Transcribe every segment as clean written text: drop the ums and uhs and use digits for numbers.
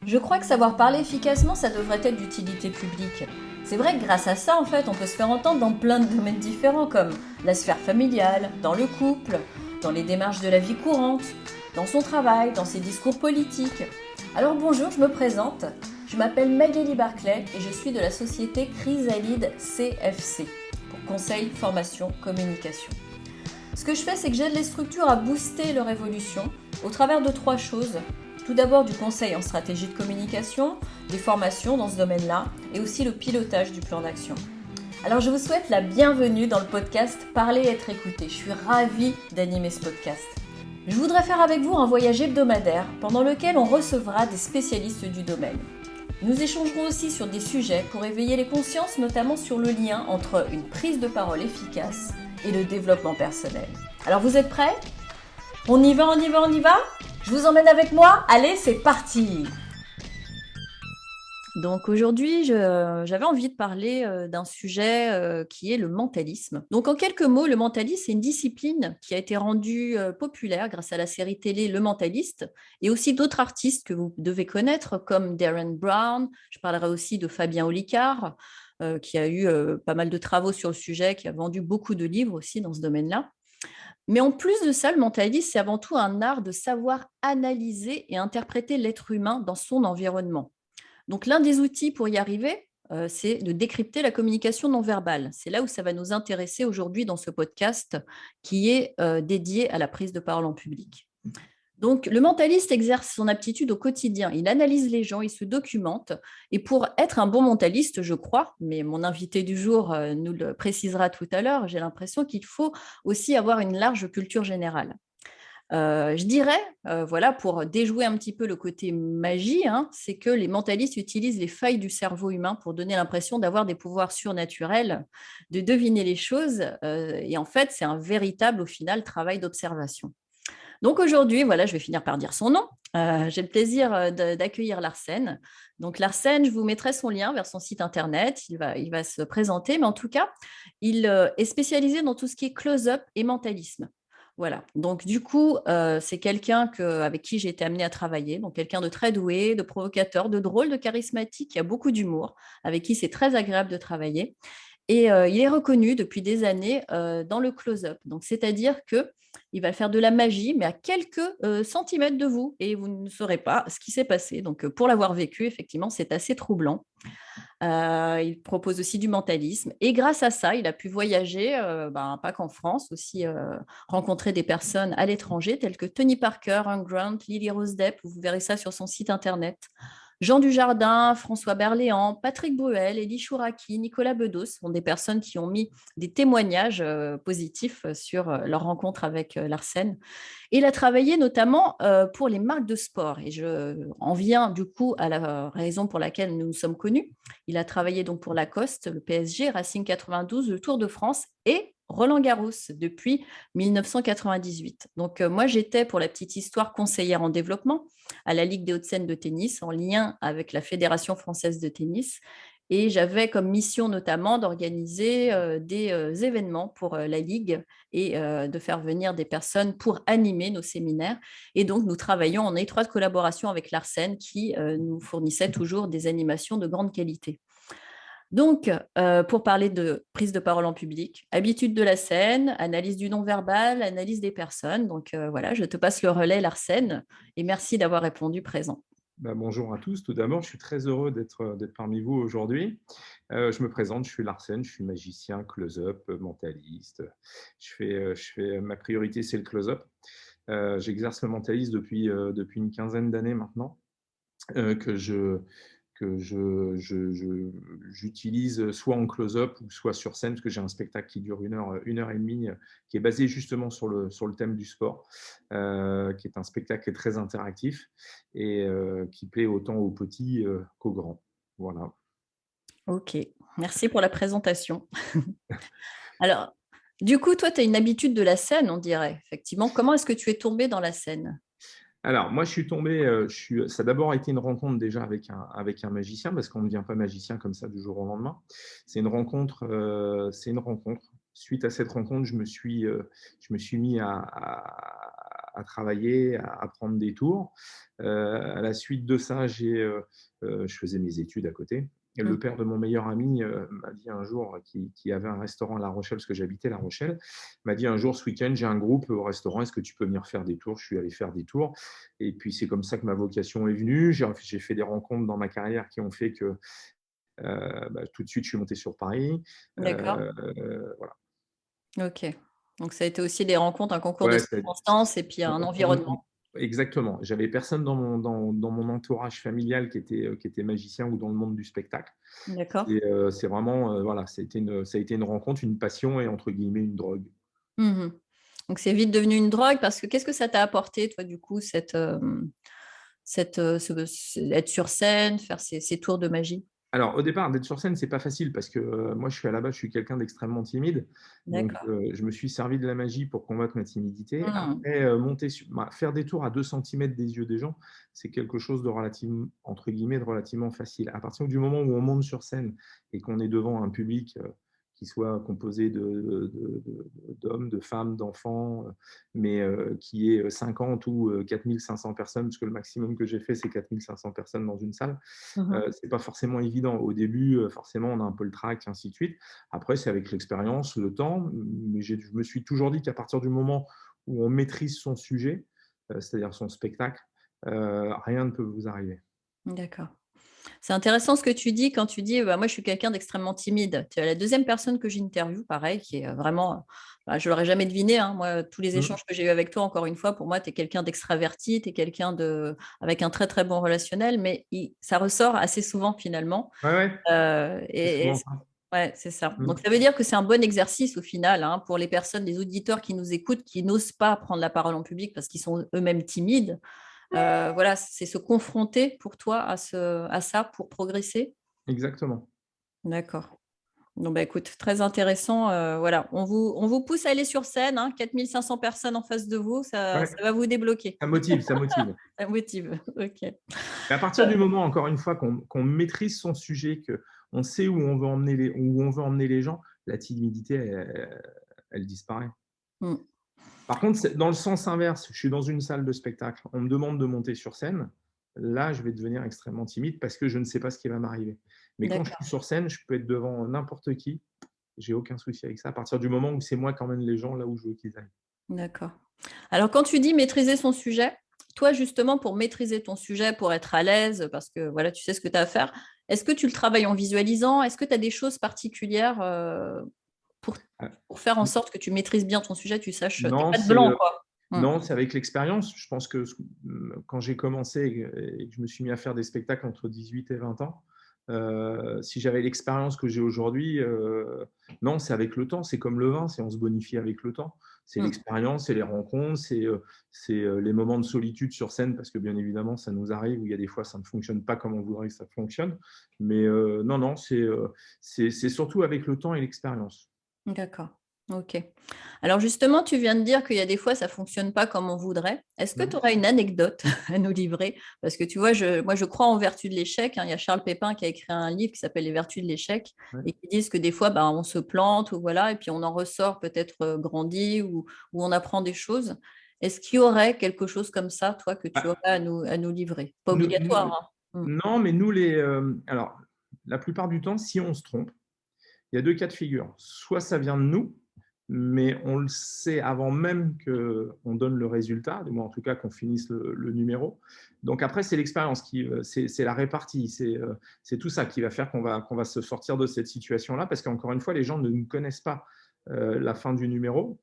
Je crois que savoir parler efficacement, ça devrait être d'utilité publique. C'est vrai que grâce à ça, en fait, on peut se faire entendre dans plein de domaines différents, comme la sphère familiale, dans le couple, dans les démarches de la vie courante, dans son travail, dans ses discours politiques. Alors bonjour, je me présente. Je m'appelle Magali Barclay et je suis de la société Chrysalide CFC, pour conseil, formation, communication. Ce que je fais, c'est que j'aide les structures à booster leur évolution au travers de trois choses. Tout d'abord du conseil en stratégie de communication, des formations dans ce domaine-là et aussi le pilotage du plan d'action. Alors je vous souhaite la bienvenue dans le podcast Parler et être écouté. Je suis ravie d'animer ce podcast. Je voudrais faire avec vous un voyage hebdomadaire pendant lequel on recevra des spécialistes du domaine. Nous échangerons aussi sur des sujets pour éveiller les consciences, notamment sur le lien entre une prise de parole efficace et le développement personnel. Alors vous êtes prêts ? On y va, on y va, on y va ? Je vous emmène avec moi ? Allez, c'est parti ! Donc aujourd'hui, j'avais envie de parler d'un sujet qui est le mentalisme. Donc en quelques mots, le mentalisme, c'est une discipline qui a été rendue populaire grâce à la série télé Le Mentaliste et aussi d'autres artistes que vous devez connaître comme Darren Brown. Je parlerai aussi de Fabien Olicard, qui a eu pas mal de travaux sur le sujet, qui a vendu beaucoup de livres aussi dans ce domaine-là. Mais en plus de ça, le mentalisme, c'est avant tout un art de savoir analyser et interpréter l'être humain dans son environnement. Donc, l'un des outils pour y arriver, c'est de décrypter la communication non verbale. C'est là où ça va nous intéresser aujourd'hui dans ce podcast qui est dédié à la prise de parole en public. Donc, le mentaliste exerce son aptitude au quotidien. Il analyse les gens, il se documente. Et pour être un bon mentaliste, je crois, mais mon invité du jour nous le précisera tout à l'heure, j'ai l'impression qu'il faut aussi avoir une large culture générale. Je dirais, voilà, pour déjouer un petit peu le côté magie, hein, c'est que les mentalistes utilisent les failles du cerveau humain pour donner l'impression d'avoir des pouvoirs surnaturels, de deviner les choses. Et en fait, c'est un véritable, au final, travail d'observation. Donc aujourd'hui, voilà, je vais finir par dire son nom. J'ai le plaisir d'accueillir Larsen. Donc Larsen, je vous mettrai son lien vers son site internet. Il va se présenter, mais en tout cas, il est spécialisé dans tout ce qui est close-up et mentalisme. Voilà. Donc du coup, c'est quelqu'un avec qui j'ai été amenée à travailler. Donc quelqu'un de très doué, de provocateur, de drôle, de charismatique, qui a beaucoup d'humour, avec qui c'est très agréable de travailler. Et il est reconnu depuis des années dans le close-up. Donc, c'est-à-dire qu'il va faire de la magie, mais à quelques centimètres de vous, et vous ne saurez pas ce qui s'est passé. Donc, pour l'avoir vécu, effectivement, c'est assez troublant. Il propose aussi du mentalisme. Et grâce à ça, il a pu voyager, pas qu'en France, aussi rencontrer des personnes à l'étranger, telles que Tony Parker, Hugh Grant, Lily Rose Depp. Vous verrez ça sur son site internet. Jean Dujardin, François Berléand, Patrick Bruel, Elie Chouraki, Nicolas Bedos sont des personnes qui ont mis des témoignages positifs sur leur rencontre avec Larsen. Et il a travaillé notamment pour les marques de sport. Et je en viens du coup à la raison pour laquelle nous nous sommes connus. Il a travaillé donc pour Lacoste, le PSG, Racing 92, le Tour de France et Roland Garros depuis 1998. Donc moi, j'étais, pour la petite histoire, conseillère en développement à la Ligue des Hauts-de-Seine de tennis en lien avec la Fédération française de tennis. Et j'avais comme mission notamment d'organiser des événements pour la Ligue et de faire venir des personnes pour animer nos séminaires. Et donc, nous travaillons en étroite collaboration avec l'Arsène qui nous fournissait toujours des animations de grande qualité. Donc, pour parler de prise de parole en public, habitude de la scène, analyse du non-verbal, analyse des personnes. Donc, voilà, je te passe le relais, Larsen, et merci d'avoir répondu présent. Bonjour à tous. Tout d'abord, je suis très heureux d'être parmi vous aujourd'hui. Je me présente, je suis Larsen, je suis magicien, close-up, mentaliste. Ma priorité, c'est le close-up. J'exerce le mentaliste depuis une quinzaine d'années maintenant, que j'utilise soit en close-up ou soit sur scène, parce que j'ai un spectacle qui dure une heure et demie, qui est basé justement sur le thème du sport, qui est un spectacle qui est très interactif et qui plaît autant aux petits qu'aux grands. Voilà. Ok, merci pour la présentation. Alors, du coup, toi, tu as une habitude de la scène, on dirait, effectivement. Comment est-ce que tu es tombé dans la scène ? Alors, moi, je suis tombé, ça a d'abord été une rencontre déjà avec un magicien, parce qu'on ne devient pas magicien comme ça du jour au lendemain. C'est une rencontre, c'est une rencontre. Suite à cette rencontre, je me suis mis à travailler, à prendre des tours. À la suite de ça, je faisais mes études à côté. Et Mmh. le père de mon meilleur ami m'a dit un jour, qui avait un restaurant à La Rochelle, parce que j'habitais La Rochelle, m'a dit un jour, ce week-end, j'ai un groupe au restaurant, est-ce que tu peux venir faire des tours? Je suis allé faire des tours. Et puis, c'est comme ça que ma vocation est venue. J'ai fait des rencontres dans ma carrière qui ont fait que tout de suite, je suis monté sur Paris. D'accord. Voilà. OK. Donc ça a été aussi des rencontres, un concours de Ouais, circonstances et puis un environnement. exactement. J'avais personne dans mon entourage familial qui était magicien ou dans le monde du spectacle. D'accord. C'est vraiment, voilà, ça a été une rencontre, une passion et entre guillemets «une drogue». Mmh. Donc c'est vite devenu une drogue parce que qu'est-ce que ça t'a apporté toi du coup être sur scène, faire ces tours de magie? Alors, au départ, d'être sur scène, c'est pas facile parce que, moi, à la base, je suis quelqu'un d'extrêmement timide. Donc, D'accord. je me suis servi de la magie pour combattre ma timidité. Mmh. Après, faire des tours à 2 centimètres des yeux des gens, c'est quelque chose de entre guillemets, «de relativement facile». À partir du moment où on monte sur scène et qu'on est devant un public, qui soit composé d'hommes, de femmes, d'enfants, mais qui est 50 ou 4 500 personnes, parce que le maximum que j'ai fait, c'est 4 500 personnes dans une salle. Mmh. C'est pas forcément évident. Au début, forcément, on a un peu le trac, ainsi de suite. Après, c'est avec l'expérience, le temps, mais je me suis toujours dit qu'à partir du moment où on maîtrise son sujet, c'est-à-dire son spectacle, rien ne peut vous arriver. D'accord. C'est intéressant ce que tu dis quand tu dis, bah, moi je suis quelqu'un d'extrêmement timide. Tu es la deuxième personne que j'interviewe, pareil, qui est vraiment, bah, je l'aurais jamais deviné, hein. Moi, tous les Mmh. échanges que j'ai eus avec toi, encore une fois, pour moi, tu es quelqu'un d'extraverti, tu es quelqu'un avec un très très bon relationnel, mais ça ressort assez souvent finalement. Ouais, ouais, c'est Et souvent ça. ouais, c'est ça. Mmh. Donc ça veut dire que c'est un bon exercice au final, hein, pour les personnes, les auditeurs qui nous écoutent, qui n'osent pas prendre la parole en public parce qu'ils sont eux-mêmes timides. Voilà, c'est se confronter pour toi à ça pour progresser? Exactement. D'accord. Donc bah, écoute, très intéressant, voilà, on vous pousse à aller sur scène, hein, 4 500 personnes en face de vous, ça Ouais, ça va vous débloquer. ça motive, ça motive. Ça motive, OK. Mais à partir du moment, encore une fois, qu'on maîtrise son sujet, qu'on sait où on veut emmener les gens, la timidité, elle disparaît. Mmh, Par contre, c'est dans le sens inverse. Je suis dans une salle de spectacle, on me demande de monter sur scène. Là, je vais devenir extrêmement timide parce que je ne sais pas ce qui va m'arriver. Mais quand je suis d'accord, sur scène, je peux être devant n'importe qui. J'ai aucun souci avec ça. À partir du moment où c'est moi qui emmène les gens là où je veux qu'ils aillent. d'accord. Alors quand tu dis maîtriser son sujet, toi justement pour maîtriser ton sujet, pour être à l'aise, parce que voilà, tu sais ce que tu as à faire, est-ce que tu le travailles en visualisant? Est-ce que tu as des choses particulières, pour Ah, pour faire en sorte que tu maîtrises bien ton sujet, tu saches, tu non, pas de c'est blanc quoi? Mmh. non, c'est avec l'expérience. Je pense que quand j'ai commencé et que je me suis mis à faire des spectacles entre 18 et 20 ans, si j'avais l'expérience que j'ai aujourd'hui, non, c'est avec le temps. C'est comme le vin, on se bonifie avec le temps. C'est Mmh. l'expérience, c'est les rencontres, les moments de solitude sur scène, parce que bien évidemment, ça nous arrive où il y a des fois, ça ne fonctionne pas comme on voudrait que ça fonctionne. Mais non, non, c'est surtout avec le temps et l'expérience. D'accord, OK. Alors justement, tu viens de dire qu'il y a des fois, ça fonctionne pas comme on voudrait. Est-ce que tu Mmh. aurais une anecdote à nous livrer? Parce que tu vois, moi, je crois en vertu de l'échec, hein. Il y a Charles Pépin qui a écrit un livre qui s'appelle «Les vertus de l'échec» Ouais. et qui disent que des fois, ben, on se plante ou voilà et puis on en ressort peut-être, grandi ou on apprend des choses. Est-ce qu'il y aurait quelque chose comme ça, toi, que tu aurais Bah, à nous livrer? Pas nous nous obligatoire, hein? Mmh. non, mais alors, la plupart du temps, si on se trompe, il y a 2 cas de figure. Soit ça vient de nous, mais on le sait avant même qu'on donne le résultat, du moins en tout cas qu'on finisse le numéro. Donc après, c'est l'expérience c'est la répartie, c'est tout ça qui va faire qu'on va se sortir de cette situation-là, parce qu'encore une fois, les gens ne nous connaissent pas la fin du numéro.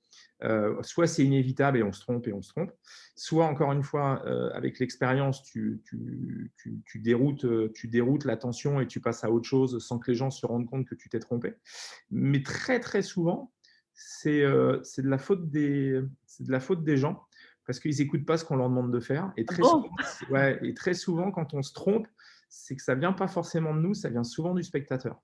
Soit c'est inévitable et on se trompe et on se trompe, soit encore une fois, avec l'expérience, tu déroutes l'attention et tu passes à autre chose sans que les gens se rendent compte que tu t'es trompé. Mais très, très souvent, c'est de la faute des gens parce qu'ils n'écoutent pas ce qu'on leur demande de faire. Et Ah très bon? souvent, ouais, et très souvent, quand on se trompe, c'est que ça ne vient pas forcément de nous, ça vient souvent du spectateur.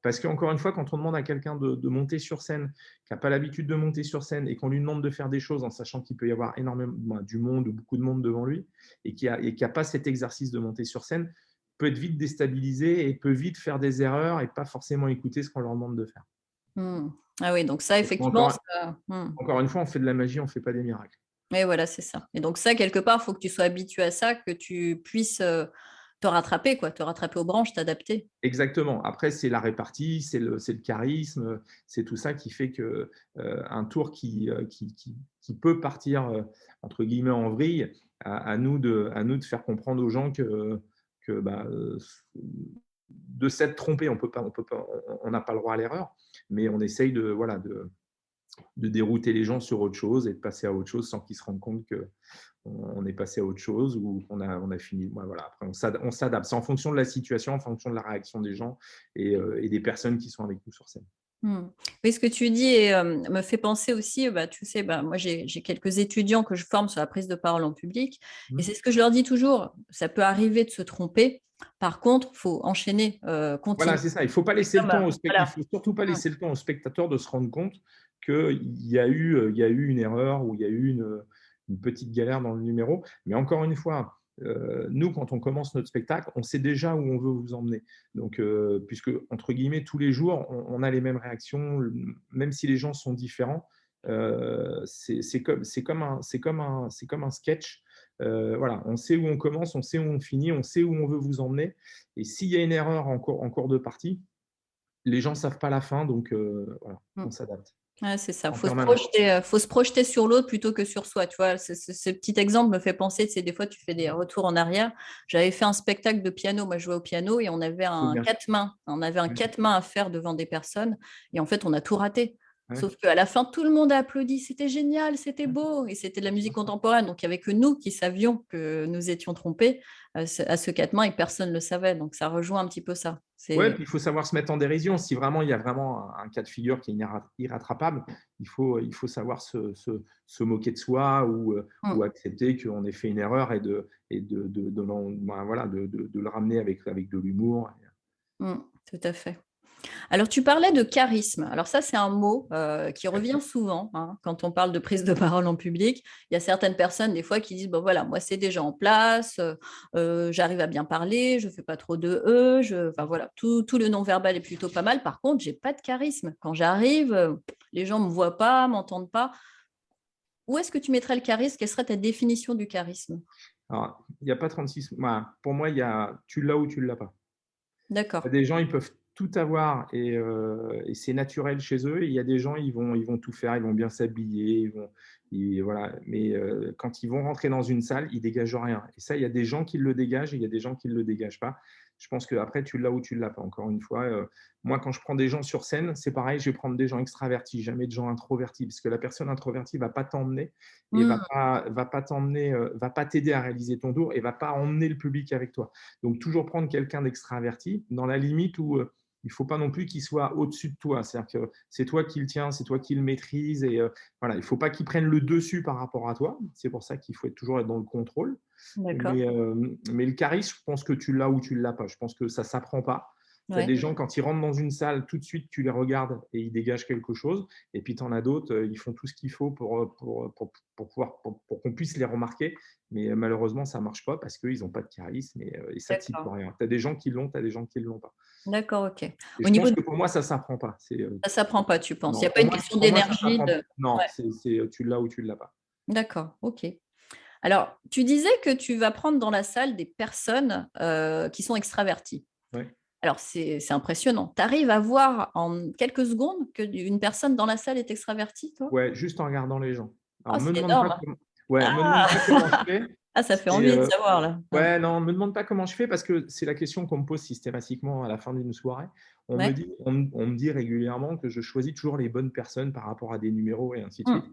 Parce qu'encore une fois, quand on demande à quelqu'un de monter sur scène, qui n'a pas l'habitude de monter sur scène, et qu'on lui demande de faire des choses en sachant qu'il peut y avoir énormément du monde ou beaucoup de monde devant lui, et qui a pas cet exercice de monter sur scène, peut être vite déstabilisé et peut vite faire des erreurs et pas forcément écouter ce qu'on leur demande de faire. Mmh. Ah oui, donc ça, effectivement, Encore, ça mmh. encore une fois, on fait de la magie, on ne fait pas des miracles. Et voilà, c'est ça. Et donc ça, quelque part, il faut que tu sois habitué à ça, que tu puisses te rattraper, quoi, te rattraper aux branches, t'adapter. Exactement. Après, c'est la répartie, c'est le charisme, c'est tout ça qui fait que un tour qui peut partir entre guillemets en vrille, à nous de faire comprendre aux gens que bah, de s'être trompé, on n'a pas le droit à l'erreur, mais on essaye de dérouter les gens sur autre chose et de passer à autre chose sans qu'ils se rendent compte que on est passé à autre chose ou on a fini. Voilà. Après, on s'adapte. C'est en fonction de la situation, en fonction de la réaction des gens et des personnes qui sont avec nous sur scène. Oui, ce que tu dis me fait penser aussi, bah, tu sais, bah, moi j'ai quelques étudiants que je forme sur la prise de parole en public et Mmh. c'est ce que je leur dis toujours, ça peut arriver de se tromper. Par contre, il faut enchaîner, Voilà, continuer. c'est ça. Il faut pas C'est laisser le comme, temps il voilà. faut surtout pas Mmh. laisser le temps au spectateur de se rendre compte qu'il y a eu une erreur ou il y a eu une petite galère dans le numéro. Mais encore une fois, nous, quand on commence notre spectacle, on sait déjà où on veut vous emmener. Donc, puisque, entre guillemets, tous les jours, on a les mêmes réactions, même si les gens sont différents. C'est comme un sketch. Voilà, on sait où on commence, on sait où on finit, on sait où on veut vous emmener. Et s'il y a une erreur en cours de partie, les gens ne savent pas la fin, donc voilà, Mmh. on s'adapte Ouais, c'est ça. en permanence. Faut se projeter sur l'autre plutôt que sur soi. Tu vois, ce petit exemple me fait penser, tu sais, des fois, tu fais des retours en arrière. J'avais fait un spectacle de piano. Moi, je jouais au piano et on avait Trop un bien. quatre mains. On avait un Ouais, quatre mains à faire devant des personnes. Et en fait, on a tout raté. ouais, Sauf qu'à la fin, tout le monde a applaudi. C'était génial, c'était beau. Et c'était de la c'est musique ça. contemporaine. Donc, il n'y avait que nous qui savions que nous étions trompés à ce quatre mains et personne ne le savait. Donc, ça rejoint un petit peu ça. Ouais, C'est puis il faut savoir se mettre en dérision. Si vraiment il y a vraiment un cas de figure qui est irrattrapable, il faut savoir se moquer de soi ou Mmh, accepter qu'on ait fait une erreur et de le ramener avec de l'humour. mmh, tout à fait. Alors, tu parlais de charisme. Alors ça, c'est un mot qui revient souvent hein, quand on parle de prise de parole en public. Il y a certaines personnes, des fois, qui disent, bon voilà, moi, c'est déjà en place, j'arrive à bien parler, je ne fais pas trop de enfin voilà, tout le non-verbal est plutôt pas mal. Par contre, j'ai pas de charisme. Quand j'arrive, les gens ne me voient pas, m'entendent pas. Où est-ce que tu mettrais le charisme? Quelle serait ta définition du charisme? Alors, il n'y a pas 36. Voilà. Pour moi, tu l'as ou tu ne l'as pas. Il y a D'accord. des gens, ils peuvent tout avoir et c'est naturel chez eux. Et il y a des gens, ils vont tout faire, ils vont bien s'habiller, voilà. Mais quand ils vont rentrer dans une salle, ils dégagent rien. Et ça, il y a des gens qui le dégagent et il y a des gens qui ne le dégagent pas. Je pense qu'après, tu l'as ou tu ne l'as pas. Encore une fois, moi, quand je prends des gens sur scène, c'est pareil, je vais prendre des gens extravertis, jamais de gens introvertis, parce que la personne introvertie ne va pas t'emmener et Mmh, va pas t'aider à réaliser ton tour et va pas emmener le public avec toi. Donc, toujours prendre quelqu'un d'extraverti dans la limite où il ne faut pas non plus qu'il soit au-dessus de toi. C'est-à-dire que c'est toi qui le tiens, c'est toi qui le maîtrise. Et voilà, il ne faut pas qu'il prenne le dessus par rapport à toi. C'est pour ça qu'il faut toujours être dans le contrôle. d'accord. Mais le charisme, je pense que tu l'as ou tu ne l'as pas. Je pense que ça ne s'apprend pas. Tu as Ouais. des gens, quand ils rentrent dans une salle, tout de suite, tu les regardes et ils dégagent quelque chose. Et puis, tu en as d'autres, ils font tout ce qu'il faut pour qu'on puisse les remarquer. Mais malheureusement, ça ne marche pas parce qu'ils n'ont pas de charisme et ça, tu n'y peux D'accord. rien. Tu as des gens qui l'ont, tu as des gens qui ne l'ont pas. D'accord, ok. Et Au je niveau pense de... que pour moi, ça ne s'apprend pas. Ça s'apprend pas, tu penses? Il n'y Non, a pas une question pour moi, ça d'énergie s'apprend. de... Non, Ouais. tu l'as ou tu ne l'as pas. D'accord, ok. Alors, tu disais que tu vas prendre dans la salle des personnes qui sont extraverties. Ouais. Alors, c'est impressionnant. Tu arrives à voir en quelques secondes qu'une personne dans la salle est extravertie, toi? Ouais, juste en regardant les gens. Alors, Ah, c'est énorme. me demande Ah, pas comment je fais. ah, ça fait C'est, envie de savoir, là. Ouais. ouais, non, me demande pas comment je fais parce que c'est la question qu'on me pose systématiquement à la fin d'une soirée. Ouais. On me dit régulièrement que je choisis toujours les bonnes personnes par rapport à des numéros et ainsi de suite.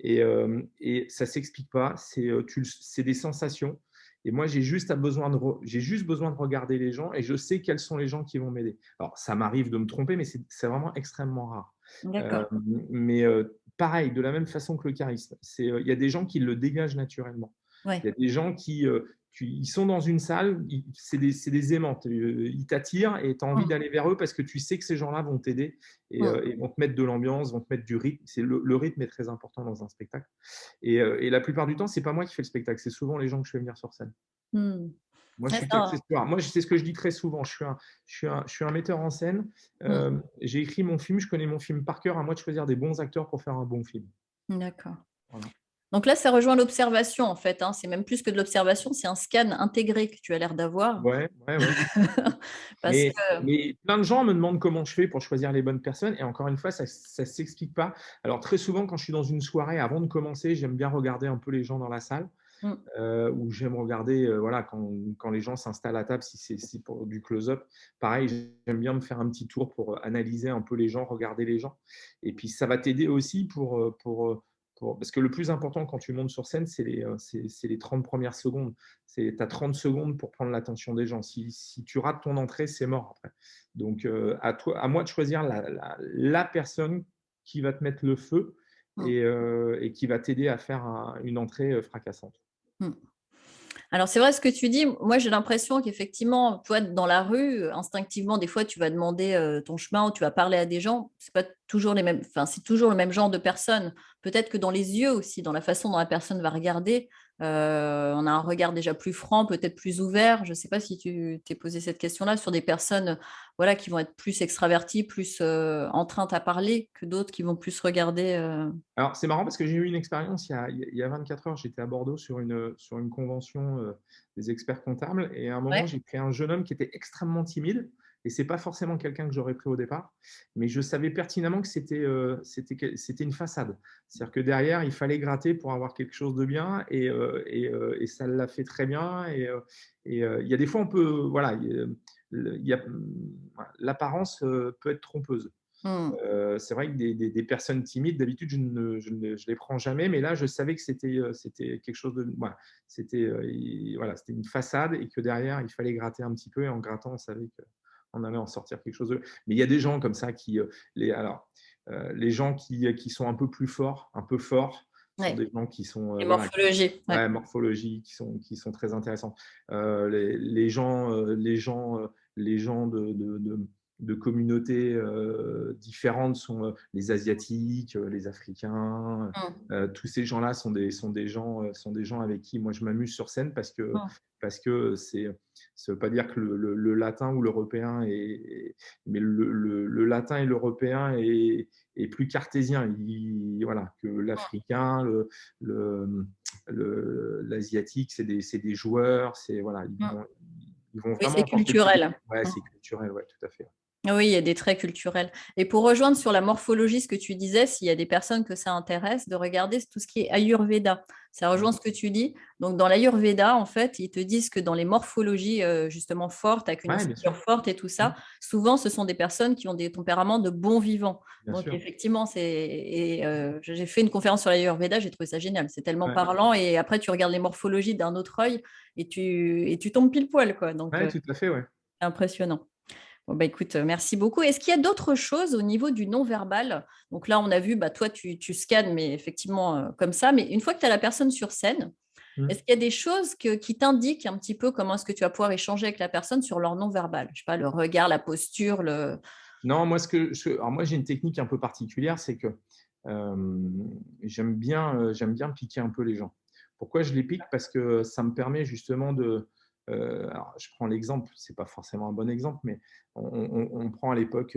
Hmm. Et ça s'explique pas. C'est des sensations. Et moi, j'ai juste besoin de regarder les gens et je sais quels sont les gens qui vont m'aider. Alors, ça m'arrive de me tromper, mais c'est vraiment extrêmement rare. Euh, D'accord. mais pareil, de la même façon que le charisme, il y a des gens qui le dégagent naturellement. Il y Ouais. a des gens ils sont dans une salle, c'est des aimants, ils t'attirent et tu as envie Hmm. d'aller vers eux parce que tu sais que ces gens-là vont t'aider Hmm. et vont te mettre de l'ambiance, vont te mettre du rythme. Le rythme est très important dans un spectacle. Et la plupart du temps, c'est pas moi qui fais le spectacle, c'est souvent les gens que je fais venir sur scène. Hmm. Moi, je Ouais, suis ça- qu'accessoire. Moi, c'est ce que je dis très souvent. Je suis un metteur en scène. hmm. J'ai écrit mon film, je connais mon film par cœur. À moi de choisir des bons acteurs pour faire un bon film. D'accord. Voilà. Donc là, ça rejoint l'observation, en fait, hein. C'est même plus que de l'observation, c'est un scan intégré que tu as l'air d'avoir. Ouais, ouais, ouais. Parce que Mais plein de gens me demandent comment je fais pour choisir les bonnes personnes et encore une fois, ça ne s'explique pas. Alors très souvent, quand je suis dans une soirée, avant de commencer, j'aime bien regarder un peu les gens dans la salle. mmh, Où j'aime regarder, voilà, quand les gens s'installent à table, si pour du close-up, pareil, j'aime bien me faire un petit tour pour analyser un peu les gens, regarder les gens. Et puis ça va t'aider aussi parce que le plus important quand tu montes sur scène, c'est les 30 premières secondes. Tu as 30 secondes pour prendre l'attention des gens. Si tu rates ton entrée, c'est mort après. Donc à moi de choisir la personne qui va te mettre le feu mmh, et qui va t'aider à faire une entrée fracassante. mmh. Alors, c'est vrai ce que tu dis. Moi, j'ai l'impression qu'effectivement, toi, dans la rue, instinctivement, des fois, tu vas demander ton chemin ou tu vas parler à des gens. C'est pas toujours les mêmes, enfin, c'est toujours le même genre de personnes. Peut-être que dans les yeux aussi, dans la façon dont la personne va regarder, on a un regard déjà plus franc, peut-être plus ouvert. Je ne sais pas si tu t'es posé cette question-là sur des personnes, voilà, qui vont être plus extraverties, plus enclines à parler que d'autres qui vont plus regarder. Alors, c'est marrant parce que j'ai eu une expérience il y a 24 heures. J'étais à Bordeaux sur une convention des experts comptables. Et à un moment, Ouais. j'ai pris un jeune homme qui était extrêmement timide. Et ce n'est pas forcément quelqu'un que j'aurais pris au départ. Mais je savais pertinemment que c'était une façade. C'est-à-dire que derrière, il fallait gratter pour avoir quelque chose de bien. Et ça l'a fait très bien. Il y a des fois, on peut. Voilà, l'apparence peut être trompeuse. Mmh. C'est vrai que des personnes timides, d'habitude, je les prends jamais, mais là, je savais que c'était quelque chose de. Voilà, c'était une façade et que derrière, il fallait gratter un petit peu. Et en grattant, on savait qu'on allait en sortir quelque chose de. Mais il y a des gens comme ça les gens qui sont un peu plus forts, un peu forts, sont Ouais. des gens qui sont Et voilà, morphologie. Ouais. ouais, morphologie, qui sont très intéressants. Les gens de communautés différentes sont les Asiatiques, les Africains. Mmh. Tous ces gens-là sont des gens avec qui moi je m'amuse sur scène Mmh. parce que ça veut pas dire que le latin ou l'européen mais le latin et l'européen est plus cartésien. Voilà, que l'africain, le, l'asiatique, c'est des joueurs, voilà, Mmh. ils vont Oui, vraiment c'est apporter plus. culturel. Ouais, Mmh. c'est culturel, ouais, tout à fait. Oui, il y a des traits culturels. Et pour rejoindre sur la morphologie, ce que tu disais, s'il y a des personnes que ça intéresse, de regarder tout ce qui est Ayurveda. Ça Ouais, rejoint ce que tu dis. Donc, dans l'Ayurveda, en fait, ils te disent que dans les morphologies justement fortes, avec une ouais, bien ossature sûr. forte et tout Mm, ça, souvent, ce sont des personnes qui ont des tempéraments de bons vivants. bien Donc, sûr. effectivement, j'ai fait une conférence sur l'Ayurveda, j'ai trouvé ça génial. C'est tellement Ouais, parlant. Et après, tu regardes les morphologies d'un autre œil et tu tombes pile poil, quoi. Donc, ouais, tout à fait, ouais. c'est impressionnant. Bon, bah, écoute, merci beaucoup. Est-ce qu'il y a d'autres choses au niveau du non-verbal? Donc là, on a vu, bah, toi, tu scannes, mais effectivement, comme ça. Mais une fois que tu as la personne sur scène, est-ce Mm. qu'il y a des choses qui t'indiquent un petit peu comment est-ce que tu vas pouvoir échanger avec la personne sur leur non-verbal? Je sais pas, le regard, la posture, le… Non, alors moi j'ai une technique un peu particulière, c'est que euh, j'aime bien piquer un peu les gens. Pourquoi je les pique? Parce que ça me permet justement de. Alors, je prends l'exemple, c'est pas forcément un bon exemple, mais on prend à l'époque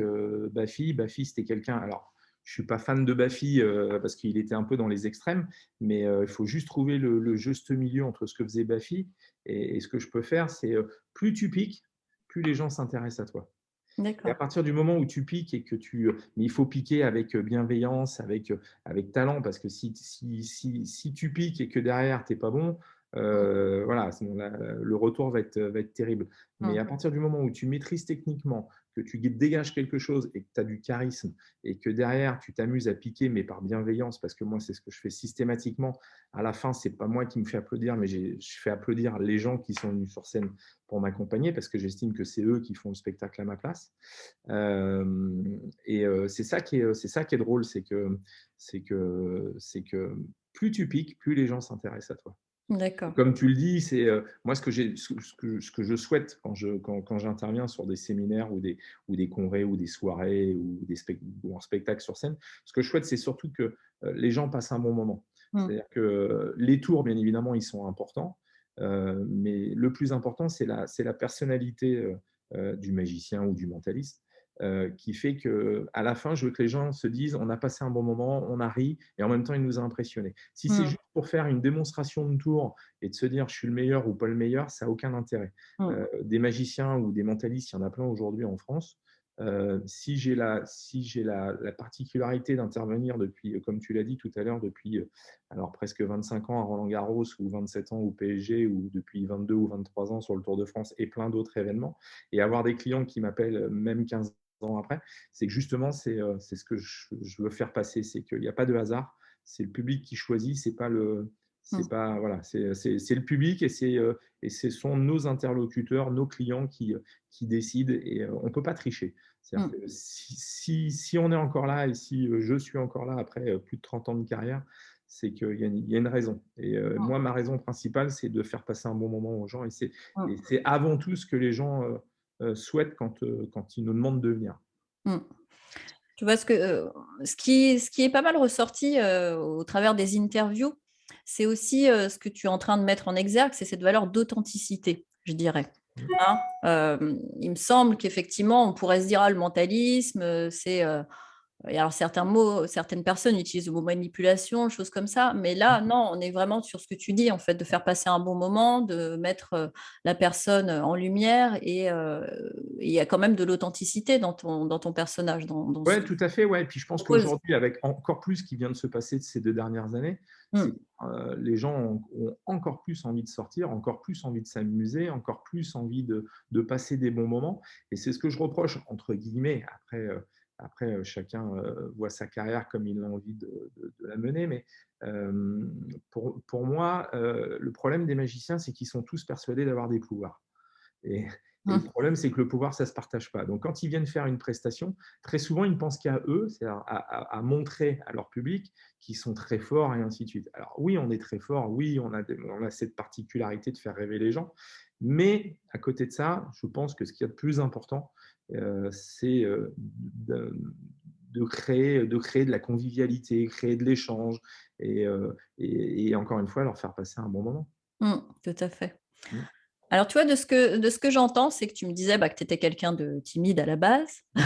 Baffy. Baffy, c'était quelqu'un. Alors, je suis pas fan de Baffy parce qu'il était un peu dans les extrêmes, mais il faut juste trouver le juste milieu entre ce que faisait Baffy et ce que je peux faire, c'est plus tu piques, plus les gens s'intéressent à toi. Et à D'accord. partir du moment où tu piques et que mais il faut piquer avec bienveillance, avec talent, parce que si tu piques et que derrière, tu n'es pas bon, Mmh, voilà, sinon le retour va être terrible. Mais à mmh, partir du moment où tu maîtrises techniquement, que tu dégages quelque chose et que tu as du charisme et que derrière, tu t'amuses à piquer, mais par bienveillance, parce que moi, c'est ce que je fais systématiquement. À la fin, c'est pas moi qui me fais applaudir, mais je fais applaudir les gens qui sont venus sur scène pour m'accompagner, parce que j'estime que c'est eux qui font le spectacle à ma place. Et c'est ça qui est drôle, c'est que plus tu piques, plus les gens s'intéressent à toi. Et d'accord. comme tu le dis, c'est moi ce que je souhaite quand j'interviens sur des séminaires ou des congrès ou des soirées ou un spectacle sur scène. Ce que je souhaite, c'est surtout que les gens passent un bon moment. Mmh, C'est-à-dire que les tours, bien évidemment, ils sont importants, mais le plus important, c'est la personnalité du magicien ou du mentaliste. qui fait qu'à la fin, je veux que les gens se disent: «On a passé un bon moment, on a ri et en même temps, il nous a impressionnés». Si c'est Mmh. juste pour faire une démonstration de tour et de se dire: «Je suis le meilleur ou pas le meilleur», ça a aucun intérêt. Mmh. Des magiciens ou des mentalistes, il y en a plein aujourd'hui en France. Si j'ai la particularité d'intervenir depuis, comme tu l'as dit tout à l'heure, depuis, alors presque 25 ans à Roland-Garros ou 27 ans au PSG ou depuis 22 ou 23 ans sur le Tour de France et plein d'autres événements et avoir des clients qui m'appellent, même 15 ans après, c'est que justement, c'est ce que je veux faire passer, c'est qu'il n'y a pas de hasard, c'est le public qui choisit, c'est pas le c'est Mmh. pas voilà, c'est le public et ce sont nos interlocuteurs, nos clients qui décident et on ne peut pas tricher. C'est-à-dire Mmh. que si on est encore là et si je suis encore là après plus de 30 ans de carrière, c'est qu'il y a une raison. Et moi, ma raison principale, c'est de faire passer un bon moment aux gens. Et Mmh. c'est avant tout ce que les gens souhaitent quand ils nous demandent de venir. Mmh. Tu vois ce qui est pas mal ressorti, au travers des interviews, c'est aussi, ce que tu es en train de mettre en exergue, c'est cette valeur d'authenticité, je dirais, Mmh. hein. Il me semble qu'effectivement, on pourrait se dire: «Ah, le mentalisme, et alors certaines personnes utilisent le mot manipulation, choses comme ça, mais là, non, on est vraiment sur ce que tu dis, en fait, de faire passer un bon moment, de mettre, la personne, en lumière et il y a quand même de l'authenticité dans ton personnage, dans ce Ouais, que tout tu à fait, ouais. Et puis je pense proposes. qu'aujourd'hui, avec encore plus ce qui vient de se passer de ces 2 dernières années, Mmh. c'est les gens ont encore plus envie de sortir, encore plus envie de s'amuser, encore plus envie de passer des bons moments et c'est ce que je reproche entre guillemets. Après, chacun, voit sa carrière comme il a envie de la mener, mais pour moi, le problème des magiciens, c'est qu'ils sont tous persuadés d'avoir des pouvoirs. Et, et le Mmh. problème, c'est que le pouvoir, ça ne se partage pas. Donc, quand ils viennent faire une prestation, très souvent, ils ne pensent qu'à eux, c'est-à-dire à montrer à leur public qu'ils sont très forts et ainsi de suite. Alors, oui, on est très fort, oui, on a cette particularité de faire rêver les gens, mais à côté de ça, je pense que ce qu'il y a de plus important, c'est de créer de la convivialité, créer de l'échange et encore une fois, leur faire passer un bon moment. Mmh. Tout à fait. Mm. Alors, tu vois, de ce que j'entends, c'est que tu me disais, bah, que tu étais quelqu'un de timide à la base. Mm.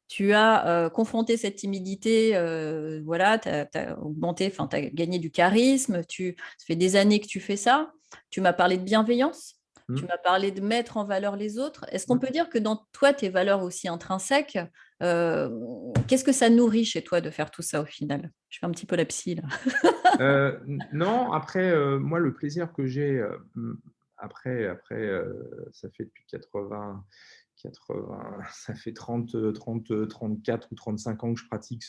Tu as, confronté cette timidité, voilà, tu as augmenté, enfin, tu as gagné du charisme, ça fait des années que tu fais ça. Tu m'as parlé de bienveillance, tu Mm. m'as parlé de mettre en valeur les autres. Est-ce qu'on Mm. peut dire que dans toi, tes valeurs aussi intrinsèques, heu, qu'est-ce que ça nourrit chez toi de faire tout ça au final? Je fais un petit peu la psy là. Non, après, moi, le plaisir que j'ai, après, ça fait depuis 80, ça fait 34 ou 35 ans que je pratique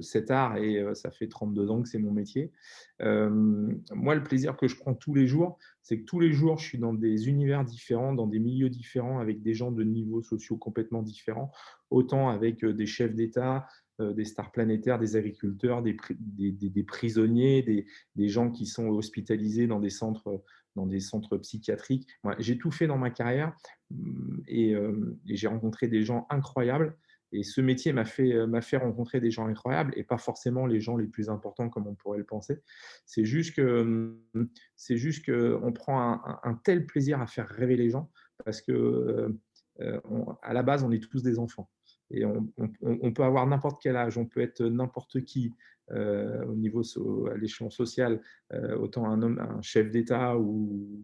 cet art et ça fait 32 ans que c'est mon métier. Moi, le plaisir que je prends tous les jours, c'est que tous les jours, je suis dans des univers différents, dans des milieux différents, avec des gens de niveaux sociaux complètement différents, autant avec des chefs d'État, des stars planétaires, des agriculteurs, des prisonniers, des gens qui sont hospitalisés dans des centres psychiatriques. Moi, j'ai tout fait dans ma carrière et j'ai rencontré des gens incroyables. Et ce métier m'a fait rencontrer des gens incroyables et pas forcément les gens les plus importants comme on pourrait le penser. C'est juste que, on prend un tel plaisir à faire rêver les gens parce que à la base, on est tous des enfants. Et on peut avoir n'importe quel âge, on peut être n'importe qui à l'échelon social, autant un homme, un chef d'État ou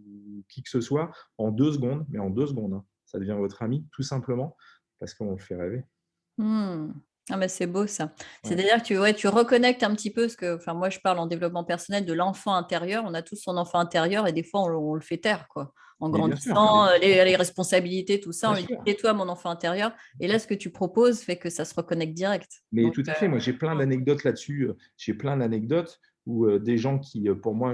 qui que ce soit, en 2 secondes, mais en 2 secondes, hein, ça devient votre ami, tout simplement, parce qu'on le fait rêver. Mmh. Ah mais c'est beau ça. Ouais. C'est-à-dire que ouais, tu reconnectes un petit peu ce que enfin moi je parle en développement personnel de l'enfant intérieur. On a tous son enfant intérieur et des fois on le fait taire quoi. En Mais bien sûr, grandissant, les responsabilités, tout ça, on bien lui dit: sûr. «Tais-toi mon enfant intérieur» et là ce que tu proposes fait que ça se reconnecte direct. Mais Donc tout à fait, moi j'ai plein mmh, d'anecdotes là-dessus, j'ai plein d'anecdotes où, des gens qui, pour moi,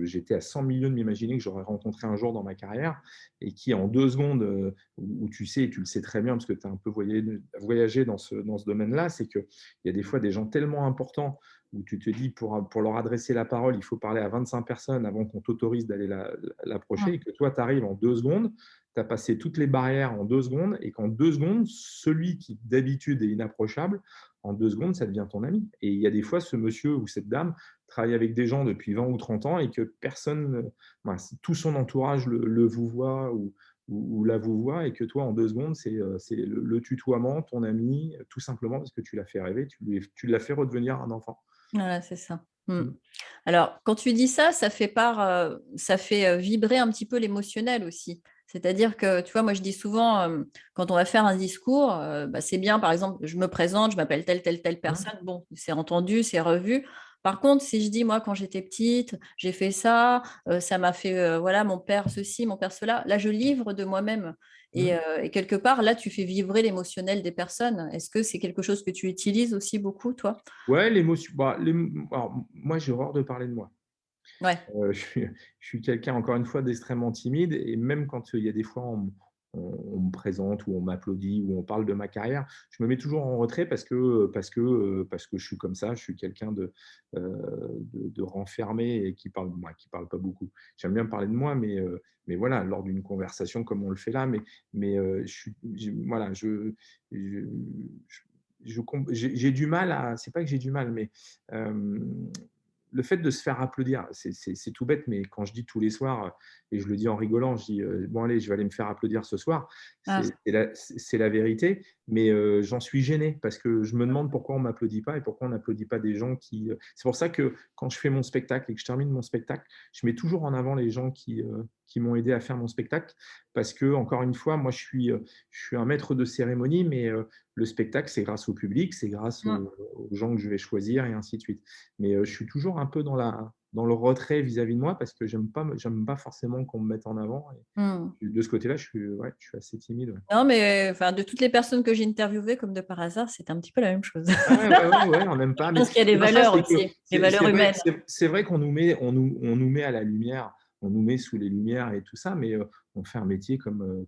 j'étais à 100 millions de m'imaginer que j'aurais rencontré un jour dans ma carrière et qui en 2 secondes, où tu sais et tu le sais très bien parce que tu as un peu voyagé dans ce domaine-là, c'est qu'il y a des fois des gens tellement importants où tu te dis pour leur adresser la parole, il faut parler à 25 personnes avant qu'on t'autorise d'aller l'approcher mmh, et que toi tu arrives en 2 secondes, tu as passé toutes les barrières en 2 secondes et qu'en 2 secondes, celui qui d'habitude est inapprochable, en 2 secondes, ça devient ton ami. Et il y a des fois, ce monsieur ou cette dame travaille avec des gens depuis 20 ou 30 ans et que personne, tout son entourage le vous voit où là vous voit et que toi, en 2 secondes, c'est le tutoiement, ton ami, tout simplement parce que tu l'as fait rêver, tu l'as fait redevenir un enfant. Voilà, c'est ça. Mmh. Mmh. Alors, quand tu dis ça, ça fait, vibrer un petit peu l'émotionnel aussi. C'est-à-dire que, tu vois, moi, je dis souvent, quand on va faire un discours, bah, c'est bien, par exemple, je me présente, je m'appelle telle Mmh. personne. Bon, c'est entendu, c'est revu. Par contre, si je dis: «Moi, quand j'étais petite, j'ai fait ça, ça m'a fait, voilà, mon père ceci, mon père cela», là, je livre de moi-même Mmh. et quelque part, là, tu fais vibrer l'émotionnel des personnes. Est-ce que c'est quelque chose que tu utilises aussi beaucoup, toi? Ouais, l'émotion, bah, alors moi, j'ai horreur de parler de moi. Ouais. Je suis quelqu'un, encore une fois, d'extrêmement timide et même quand, il y a des fois on me présente ou on m'applaudit ou on parle de ma carrière, je me mets toujours en retrait parce que je suis comme ça. Je suis quelqu'un de renfermé et qui parle pas beaucoup. J'aime bien parler de moi, mais voilà, lors d'une conversation comme on le fait là, je suis voilà, je j'ai du mal à, c'est pas que j'ai du mal, mais hem le fait de se faire applaudir, c'est tout bête, mais quand je dis tous les soirs, et je le dis en rigolant, je dis: «Bon allez, je vais aller me faire applaudir ce soir», Ah. c'est la vérité, mais j'en suis gêné parce que je me demande pourquoi on m'applaudit pas et pourquoi on n'applaudit pas des gens c'est pour ça que quand je fais mon spectacle et que je termine mon spectacle, je mets toujours en avant les gens qui m'ont aidé à faire mon spectacle parce que encore une fois, moi je suis un maître de cérémonie, mais le spectacle, c'est grâce au public, c'est grâce Mmh. aux gens que je vais choisir et ainsi de suite. Mais je suis toujours un peu dans le retrait vis-à-vis de moi parce que j'aime pas forcément qu'on me mette en avant Mmh. et de ce côté-là, je suis assez timide, ouais. Non, mais enfin, de toutes les personnes que j'ai interviewées, comme de par hasard, c'était un petit peu la même chose. Ouais, ouais, ouais, ouais, on n'aime pas, Je mais pense qu'il y a des c'est pas ça, valeurs c'est que aussi, des valeurs humaines. c'est vrai qu'on nous met à la lumière, on nous met sous les lumières et tout ça, mais on fait un métier comme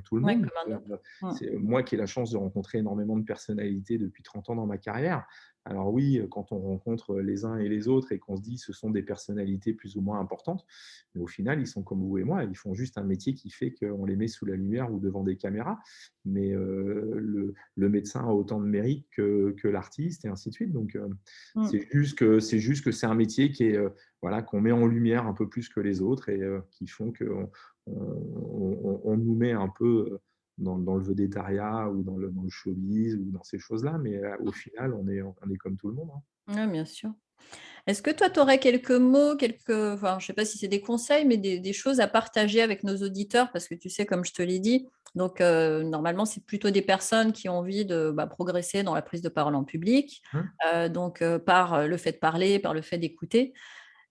tout le Ouais, monde. comme un autre. Mmh. C'est moi qui ai la chance de rencontrer énormément de personnalités depuis 30 ans dans ma carrière. Alors oui, quand on rencontre les uns et les autres et qu'on se dit: «Ce sont des personnalités plus ou moins importantes», mais au final, ils sont comme vous et moi, ils font juste un métier qui fait qu'on les met sous la lumière ou devant des caméras, mais le médecin a autant de mérite que l'artiste et ainsi de suite. Donc, Mmh. c'est juste que c'est un métier voilà, qu'on met en lumière un peu plus que les autres et qui font qu'on on nous met un peu dans le vedettariat ou dans le showbiz ou dans ces choses-là. Mais au final, on est comme tout le monde, hein. Ouais, bien sûr. Est-ce que toi, tu aurais quelques mots, enfin, je ne sais pas si c'est des conseils, mais des choses à partager avec nos auditeurs? Parce que tu sais, comme je te l'ai dit, donc normalement, c'est plutôt des personnes qui ont envie de, bah, progresser dans la prise de parole en public, Mmh. donc par le fait de parler, par le fait d'écouter.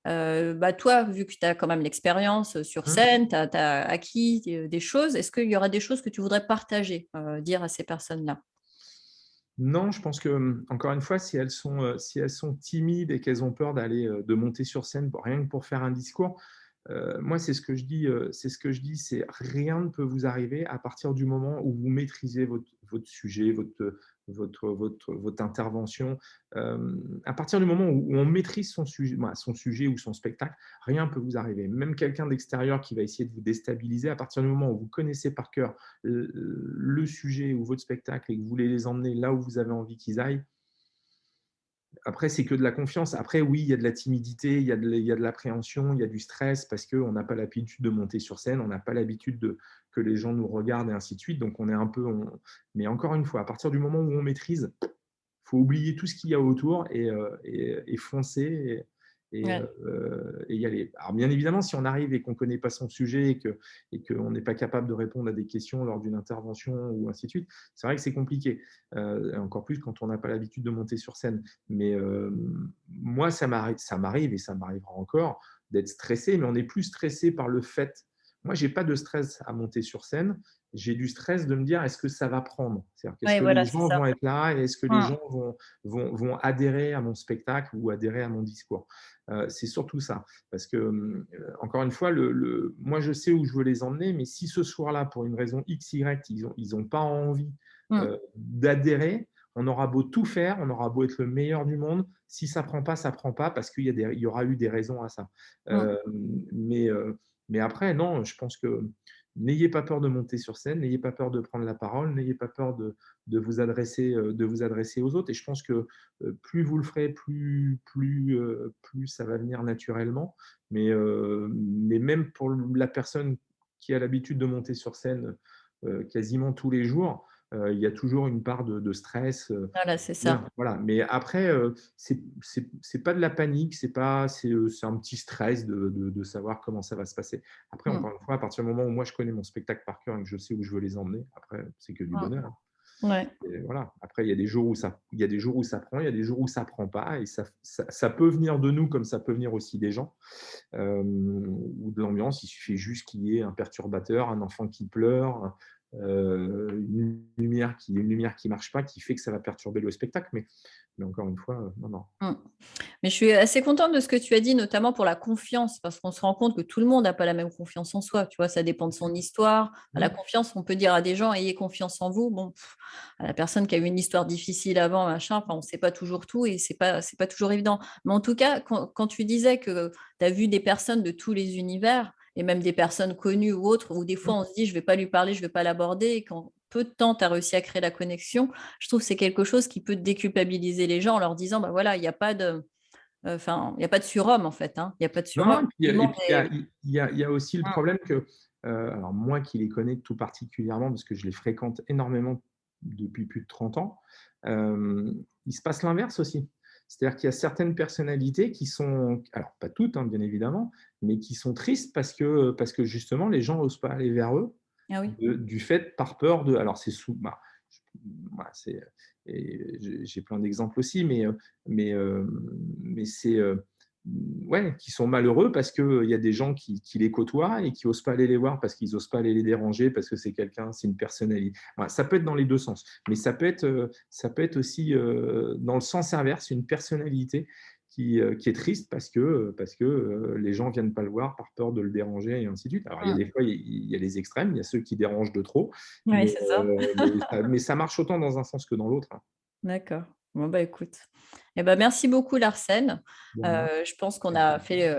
Bah, toi, vu que tu as quand même l'expérience, sur Mmh. scène, tu as acquis, des choses, est-ce qu'il y aura des choses que tu voudrais partager, dire à ces personnes-là? Non, je pense que, encore une fois, si elles sont timides et qu'elles ont peur de monter sur scène rien que pour faire un discours, moi, c'est ce que je dis, c'est rien ne peut vous arriver à partir du moment où vous maîtrisez votre sujet, votre intervention. À partir du moment où on maîtrise son sujet ou son spectacle, rien ne peut vous arriver. Même quelqu'un d'extérieur qui va essayer de vous déstabiliser, à partir du moment où vous connaissez par cœur le sujet ou votre spectacle et que vous voulez les emmener là où vous avez envie qu'ils aillent, après, c'est que de la confiance. Après, oui, il y a de la timidité, il y a de l'appréhension, il y a du stress parce qu'on n'a pas l'habitude de monter sur scène, on n'a pas l'habitude que les gens nous regardent et ainsi de suite. Donc, on est un peu. Mais encore une fois, à partir du moment où on maîtrise, il faut oublier tout ce qu'il y a autour et foncer Ouais. et y aller. Alors, bien évidemment, si on arrive et qu'on ne connaît pas son sujet et qu'on n'est pas capable de répondre à des questions lors d'une intervention ou ainsi de suite, c'est vrai que c'est compliqué. Encore plus quand on n'a pas l'habitude de monter sur scène. Mais moi, ça m'arrive et ça m'arrivera encore d'être stressé, mais on est plus stressé par le fait. Moi, j'ai pas de stress à monter sur scène. J'ai du stress de me dire: «Est-ce que ça va prendre?» C'est-à-dire qu'est-ce Ouais, que les voilà, c'est gens ça. vont être là et est-ce que les Mmh. gens vont adhérer à mon spectacle ou adhérer à mon discours? C'est surtout ça. Parce que, encore une fois, moi, je sais où je veux les emmener, mais si ce soir-là, pour une raison X, Y, ils ont pas envie, Mmh. d'adhérer, on aura beau tout faire, on aura beau être le meilleur du monde, si ça prend pas parce qu'il y aura eu des raisons à ça. Mmh. Hem, mais après, non, je pense que n'ayez pas peur de monter sur scène, n'ayez pas peur de prendre la parole, n'ayez pas peur de vous adresser aux autres et je pense que, plus vous le ferez, plus ça va venir naturellement. Mais même pour la personne qui a l'habitude de monter sur scène quasiment tous les jours, il y a toujours une part de stress. Voilà, c'est ça. Voilà. Mais après, c'est pas de la panique, c'est un petit stress de savoir comment ça va se passer. Après, Mm. encore une fois, à partir du moment où moi je connais mon spectacle par cœur et que je sais où je veux les emmener, après, c'est que du Mm. bonheur. Ouais. Et voilà. Après, il y a des jours où ça prend, il y a des jours où ça prend pas, et ça peut venir de nous comme ça peut venir aussi des gens ou de l'ambiance. Il suffit juste qu'il y ait un perturbateur, un enfant qui pleure, une lumière qui marche pas, qui fait que ça va perturber le spectacle. Mais encore une fois, non, non. Mm. Mais je suis assez contente de ce que tu as dit, notamment pour la confiance, parce qu'on se rend compte que tout le monde n'a pas la même confiance en soi. Tu vois, ça dépend de son histoire. La confiance, on peut dire à des gens, ayez confiance en vous. Bon, à la personne qui a eu une histoire difficile avant, machin, enfin, on ne sait pas toujours tout et c'est pas toujours évident. Mais en tout cas, quand tu disais que tu as vu des personnes de tous les univers, et même des personnes connues ou autres, où des fois on se dit, je ne vais pas lui parler, je ne vais pas l'aborder, et qu'en peu de temps, tu as réussi à créer la connexion, je trouve que c'est quelque chose qui peut déculpabiliser les gens en leur disant, bah voilà, il n'y a pas de il y a pas de surhomme en fait, hein. Il y a pas de surhomme. Non, Tout le monde est il y a aussi le mmh, problème que, alors moi qui les connais tout particulièrement, parce que je les fréquente énormément depuis plus de 30 ans, il se passe l'inverse aussi. C'est-à-dire qu'il y a certaines personnalités qui sont, alors pas toutes, hein, bien évidemment, mais qui sont tristes parce que justement les gens n'osent pas aller vers eux, ah oui. du fait par peur de, alors c'est sous, bah, voilà, et j'ai plein d'exemples aussi, mais c'est ouais, qui sont malheureux parce qu'il y a des gens qui les côtoient et qui n'osent pas aller les voir parce qu'ils n'osent pas aller les déranger parce que c'est une personnalité. Voilà, ça peut être dans les deux sens, mais ça peut être aussi dans le sens inverse, une personnalité qui est triste parce que les gens ne viennent pas le voir par peur de le déranger et ainsi de suite. Alors, il y a Mmh. des fois, il y a les extrêmes, il y a ceux qui dérangent de trop, Oui, mais, c'est ça. mais ça marche autant dans un sens que dans l'autre, hein. D'accord. Bon, bah, écoute. Eh ben, merci beaucoup Larsen. De rien. Je pense qu'on a fait,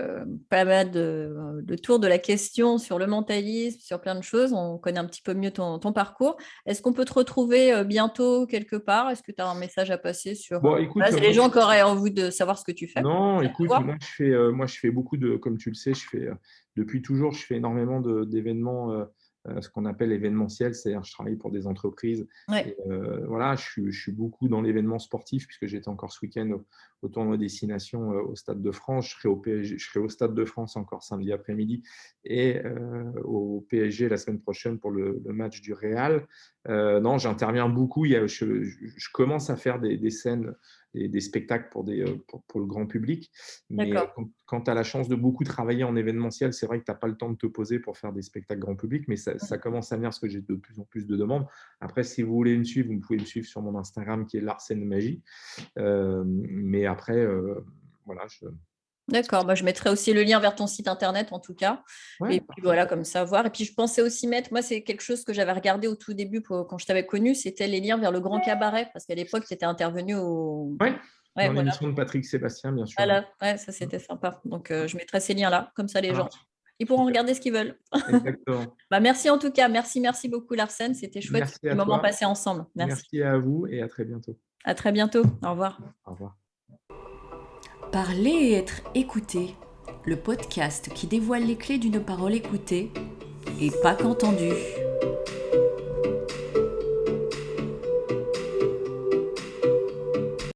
pas mal de tour de la question sur le mentalisme, sur plein de choses. On connaît un petit peu mieux ton parcours. Est-ce qu'on peut te retrouver, bientôt quelque part? Est-ce que tu as un message à passer sur, Bon, écoute, voilà, c'est les gens qui auraient envie de savoir ce que tu fais. non, À écoute, toi. moi, je fais beaucoup de, comme tu le sais, depuis toujours, je fais énormément d'événements, ce qu'on appelle événementiels, c'est-à-dire je travaille pour des entreprises et Ouais. voilà, je suis beaucoup dans l'événement sportif puisque j'étais encore ce week-end au tournoi Destination au Stade de France. Je serai au PSG, je serai au Stade de France encore samedi après-midi et au PSG la semaine prochaine pour le match du Real. Non, j'interviens beaucoup. Je commence à faire des scènes, des spectacles pour le grand public. Mais D'accord. quand tu as la chance de beaucoup travailler en événementiel, c'est vrai que tu n'as pas le temps de te poser pour faire des spectacles grand public, mais ça commence à venir parce que j'ai de plus en plus de demandes. Après, si vous voulez me suivre, vous pouvez me suivre sur mon Instagram qui est Larsen Magie. Mais après, voilà. D'accord, bah, je mettrai aussi le lien vers ton site internet en tout cas. Ouais, Et puis voilà, comme ça, voir. Et puis je pensais aussi mettre, moi c'est quelque chose que j'avais regardé au tout début quand je t'avais connu, c'était les liens vers le Grand Cabaret, parce qu'à l'époque, tu étais intervenu au... ouais, Ouais, dans voilà, l'émission de Patrick Sébastien, bien sûr. voilà. Ouais, ça c'était sympa. Donc je mettrai ces liens-là, comme ça les Ça gens, marche. ils pourront Super. regarder ce qu'ils veulent. Exactement. Bah, merci en tout cas, merci beaucoup Larsen, c'était chouette, Merci ces à moments toi. passés ensemble. Merci. Merci à vous et à très bientôt. À très bientôt. Au revoir. Au revoir. Parler et être écouté, le podcast qui dévoile les clés d'une parole écoutée et pas qu'entendue.